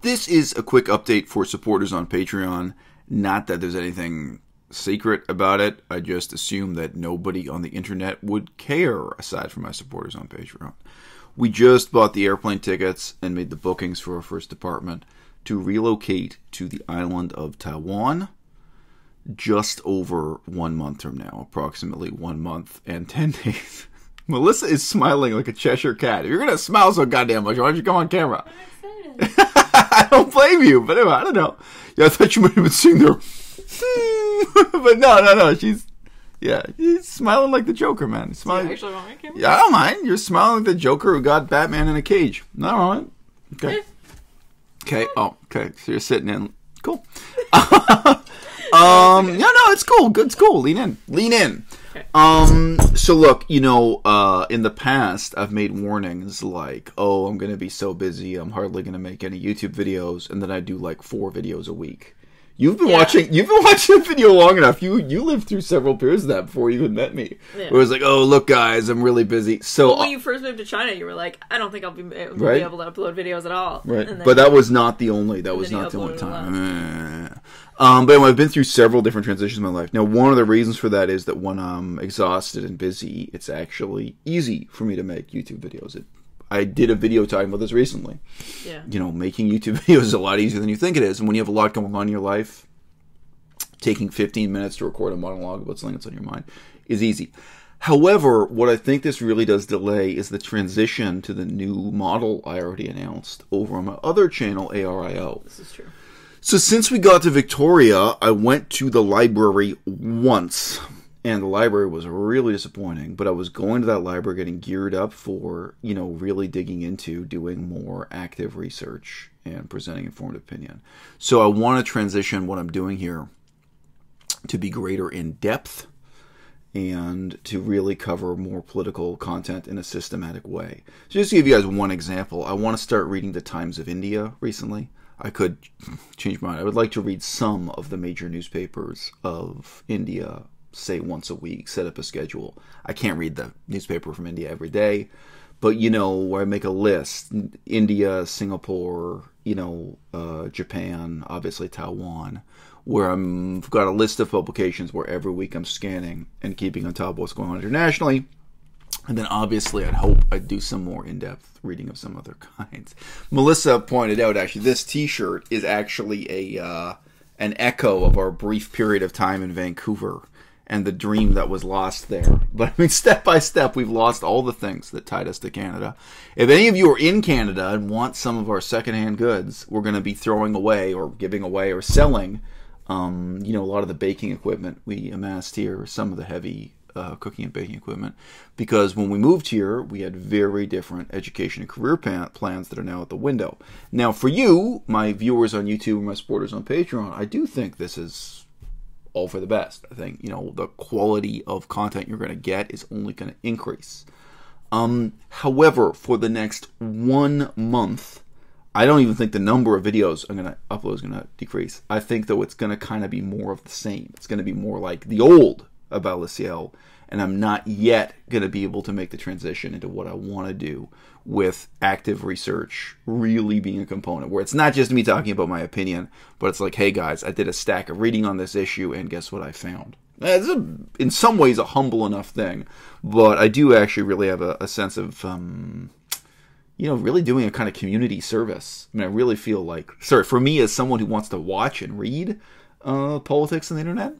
This is a quick update for supporters on Patreon. Not that there's anything secret about it. I just assume that nobody on the internet would care aside from my supporters on Patreon. We just bought the airplane tickets and made the bookings for our first department to relocate to the island of Taiwan just over 1 month from now, approximately 1 month and 10 days. Melissa is smiling like a Cheshire cat. If you're going to smile so goddamn much, why don't you come on camera? I'm excited. I don't blame you, but anyway, I don't know. Yeah, I thought you might have been sitting there. But no. She's smiling like the Joker, man. Smiling. Do you actually want me to camera? Yeah, I don't mind. You're smiling like the Joker who got Batman in a cage. No, all right. Okay. Okay. Oh, okay. So you're sitting in. Cool. No, it's cool. Good. It's cool. Lean in. Okay. So look, in the past, I've made warnings like, oh, I'm going to be so busy, I'm hardly going to make any YouTube videos, and then I do like 4 videos a week. You've been watching the video long enough. You lived through several periods of that before you even met me. Yeah. Where it was like, oh, look, guys, I'm really busy. So when you first moved to China, you were like, I don't think I'll be able to upload videos at all. Right. But that was not the only. That was not the only time. But anyway, I've been through several different transitions in my life. Now, one of the reasons for that is that when I'm exhausted and busy, it's actually easy for me to make YouTube videos. I did a video talking about this recently. Yeah. Making YouTube videos is a lot easier than you think it is. And when you have a lot going on in your life, taking 15 minutes to record a monologue about something that's on your mind is easy. However, what I think this really does delay is the transition to the new model I already announced over on my other channel, ARIO. This is true. So since we got to Victoria, I went to the library once. And the library was really disappointing, but I was going to that library getting geared up for, really digging into doing more active research and presenting informed opinion. So I want to transition what I'm doing here to be greater in depth and to really cover more political content in a systematic way. So just to give you guys one example, I want to start reading the Times of India recently. I could change my mind. I would like to read some of the major newspapers of India, say once a week, set up a schedule. I can't read the newspaper from India every day, but where I make a list, India, Singapore, Japan, obviously Taiwan, where I've got a list of publications where every week I'm scanning and keeping on top of what's going on internationally. And then obviously I'd hope I'd do some more in-depth reading of some other kinds. Melissa pointed out, actually, this t-shirt is actually an echo of our brief period of time in Vancouver and the dream that was lost there. But I mean, step by step, we've lost all the things that tied us to Canada. If any of you are in Canada and want some of our secondhand goods, we're going to be throwing away or giving away or selling, a lot of the baking equipment we amassed here, some of the heavy cooking and baking equipment, because when we moved here, we had very different education and career plans that are now out the window. Now, for you, my viewers on YouTube and my supporters on Patreon, I do think this is all for the best. I think, the quality of content you're going to get is only going to increase. However, for the next 1 month, I don't even think the number of videos I'm going to upload is going to decrease. I think, though, it's going to kind of be more of the same. It's going to be more like the old à-bas-le-ciel, and I'm not yet going to be able to make the transition into what I want to do with active research really being a component, where it's not just me talking about my opinion, but it's like, hey guys, I did a stack of reading on this issue, and guess what I found? It's in some ways a humble enough thing, but I do actually really have a sense of, really doing a kind of community service. I mean, I really feel like, for me as someone who wants to watch and read politics on the internet,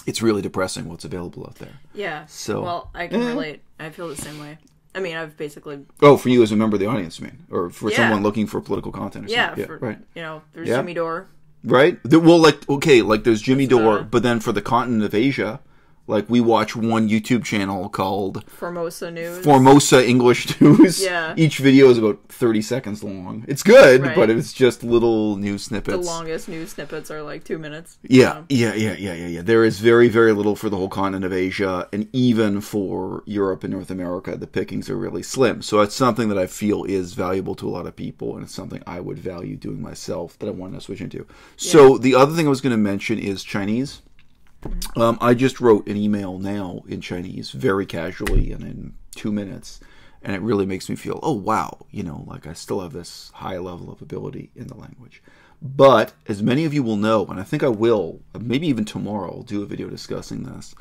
it's really depressing what's available out there. Yeah. So, well, I can relate. I feel the same way. I mean, I've basically... Oh, for you as a member of the audience, or for someone looking for political content or something. Yeah, right. There's Jimmy Dore. Right? There's Jimmy Dore, but then for the continent of Asia, we watch one YouTube channel called Formosa News. Formosa English News. Yeah. Each video is about 30 seconds long. It's good, but it's just little news snippets. The longest news snippets are 2 minutes. Yeah. There is very, very little for the whole continent of Asia, and even for Europe and North America, the pickings are really slim. So it's something that I feel is valuable to a lot of people, and it's something I would value doing myself that I want to switch into. Yeah. So the other thing I was going to mention is Chinese. I just wrote an email now in Chinese, very casually and in 2 minutes, And it really makes me feel, oh, wow, you know, like I still have this high level of ability in the language. But as many of you will know, and I think I will, maybe even tomorrow, I'll do a video discussing this.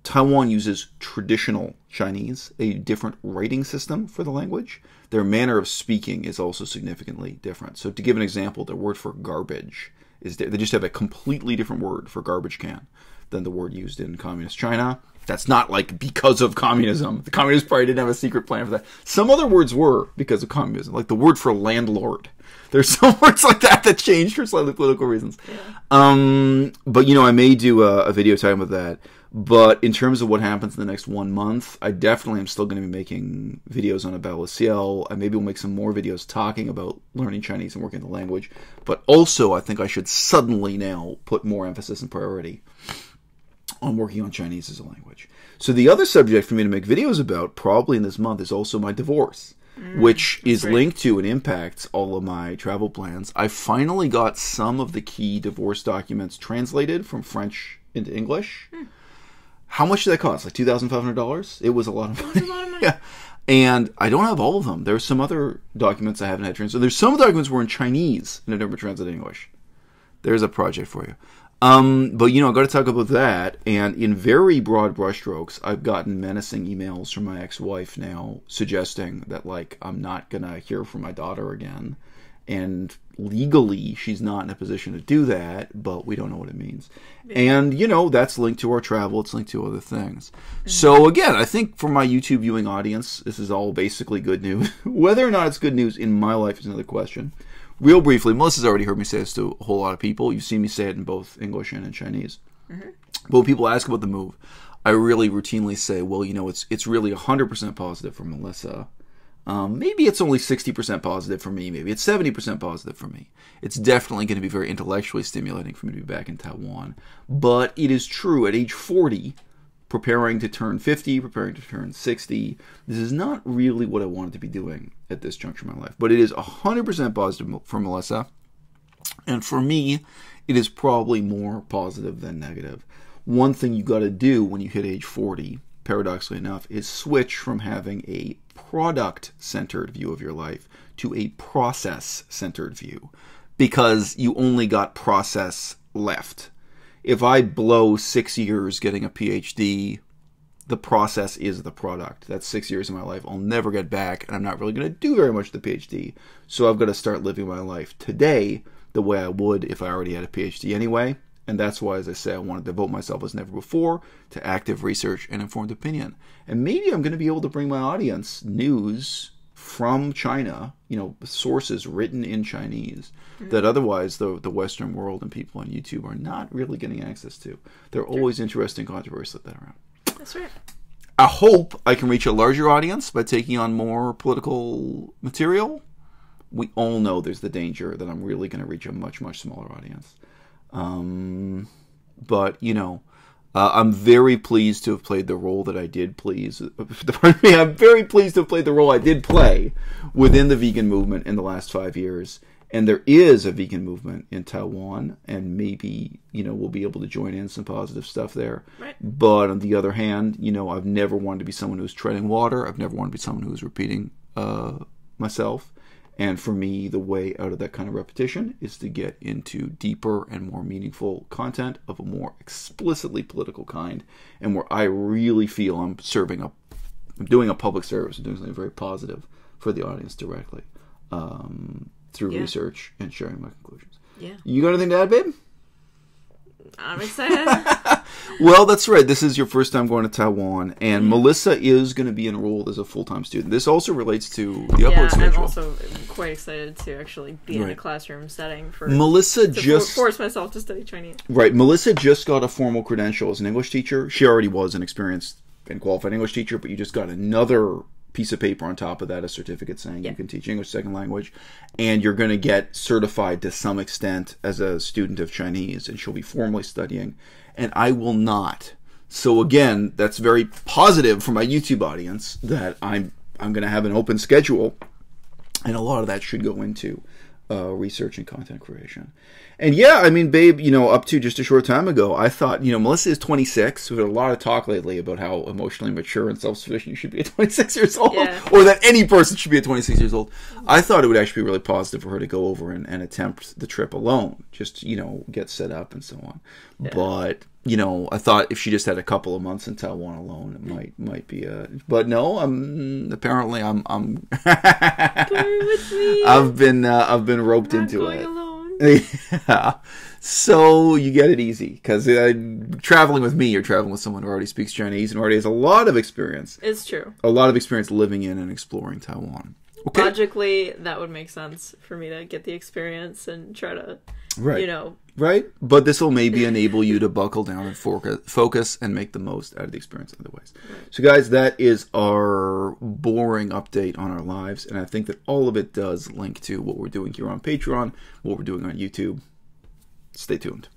Taiwan uses traditional Chinese, a different writing system for the language. Their manner of speaking is also significantly different. So to give an example, their word for garbage is they just have a completely different word for garbage can than the word used in communist China. That's not like because of communism. The communist party didn't have a secret plan for that. Some other words were because of communism, like the word for landlord. There's some words like that that changed for slightly political reasons. Yeah. But, you know, I may do a video talking about that. But in terms of what happens in the next 1 month, I definitely am still going to be making videos on à-bas-le-ciel. I maybe will make some more videos talking about learning Chinese and working the language. But also, I think I should suddenly now put more emphasis and priority on working on Chinese as a language. So the other subject for me to make videos about, probably in this month, is also my divorce, which is linked to and impacts all of my travel plans. I finally got some of the key divorce documents translated from French into English. How much did that cost? Like $2,500? It was a lot of money. Yeah. And I don't have all of them. There's some other documents I haven't had translated. There's some documents were in Chinese and I've never translated English. There's a project for you. But, you know, I've got to talk about that. And in very broad brushstrokes, I've gotten menacing emails from my ex-wife now suggesting that, like, I'm not going to hear from my daughter again. And legally, she's not in a position to do that, but we don't know what it means. And, you know, that's linked to our travel. It's linked to other things. So, again, I think for my YouTube viewing audience, this is all basically good news. Whether or not it's good news in my life is another question. Real briefly, Melissa's already heard me say this to a whole lot of people. You've seen me say it in both English and in Chinese. But when people ask about the move, I really routinely say, well, you know, it's really 100% positive for Melissa. Maybe it's only 60% positive for me. Maybe it's 70% positive for me. It's definitely going to be very intellectually stimulating for me to be back in Taiwan. But it is true, at age 40, preparing to turn 50, preparing to turn 60, this is not really what I wanted to be doing at this juncture in my life. But it is 100% positive for Melissa. And for me, it is probably more positive than negative. One thing you got to do when you hit age 40, paradoxically enough, is switch from having a product-centered view of your life to a process-centered view. Because you only got process left. If I blow 6 years getting a PhD, the process is the product. That's 6 years of my life I'll never get back, and I'm not really going to do very much with the PhD. So I've got to start living my life today the way I would if I already had a PhD anyway. And that's why, as I say, I want to devote myself as never before to active research and informed opinion. And maybe I'm going to be able to bring my audience news from China, you know, sources written in Chinese that otherwise the Western world and people on YouTube are not really getting access to. There are always interesting controversies like that around. That's right. I hope I can reach a larger audience by taking on more political material. We all know there's the danger that I'm really going to reach a much, much smaller audience. But, you know, I'm very pleased to have played the role that I did I'm very pleased to have played the role I did play within the vegan movement in the last 5 years. And there is a vegan movement in Taiwan, and maybe, you know, we'll be able to join in some positive stuff there. Right. But on the other hand, you know, I've never wanted to be someone who's treading water. I've never wanted to be someone who's repeating myself. And for me, the way out of that kind of repetition is to get into deeper and more meaningful content of a more explicitly political kind, and where I really feel I'm doing a public service, I'm doing something very positive for the audience directly through research and sharing my conclusions. Yeah. You got anything to add, babe? I'm excited. Well, that's right. This is your first time going to Taiwan, and Melissa is going to be enrolled as a full-time student. This also relates to the upload schedule. I'm also quite excited to actually be in a classroom setting for force myself to study Chinese. Right. Melissa just got a formal credential as an English teacher. She already was an experienced and qualified English teacher, but you just got another piece of paper on top of that, a certificate saying you can teach English second language, and you're going to get certified to some extent as a student of Chinese, and she'll be formally studying, and I will not. So again, that's very positive for my YouTube audience that I'm going to have an open schedule, and a lot of that should go into research and content creation. And yeah, I mean, babe, you know, up to just a short time ago, I thought, you know, Melissa is 26. We've had a lot of talk lately about how emotionally mature and self-sufficient you should be at 26 years old, or that any person should be at 26 years old. I thought it would actually be really positive for her to go over and attempt the trip alone, just, you know, get set up and so on. Yeah. But, you know, I thought if she just had a couple of months in Taiwan alone, it might be a. But no, apparently I'm going with me. I've been roped into it. Alone. Yeah. So you get it easy because traveling with me, you're traveling with someone who already speaks Chinese and already has a lot of experience. It's true. A lot of experience living in and exploring Taiwan. Okay. Logically, that would make sense for me to get the experience and try to, you know. Right. But this will maybe enable you to buckle down and focus and make the most out of the experience otherwise. Right. So, guys, that is our boring update on our lives. And I think that all of it does link to what we're doing here on Patreon, what we're doing on YouTube. Stay tuned.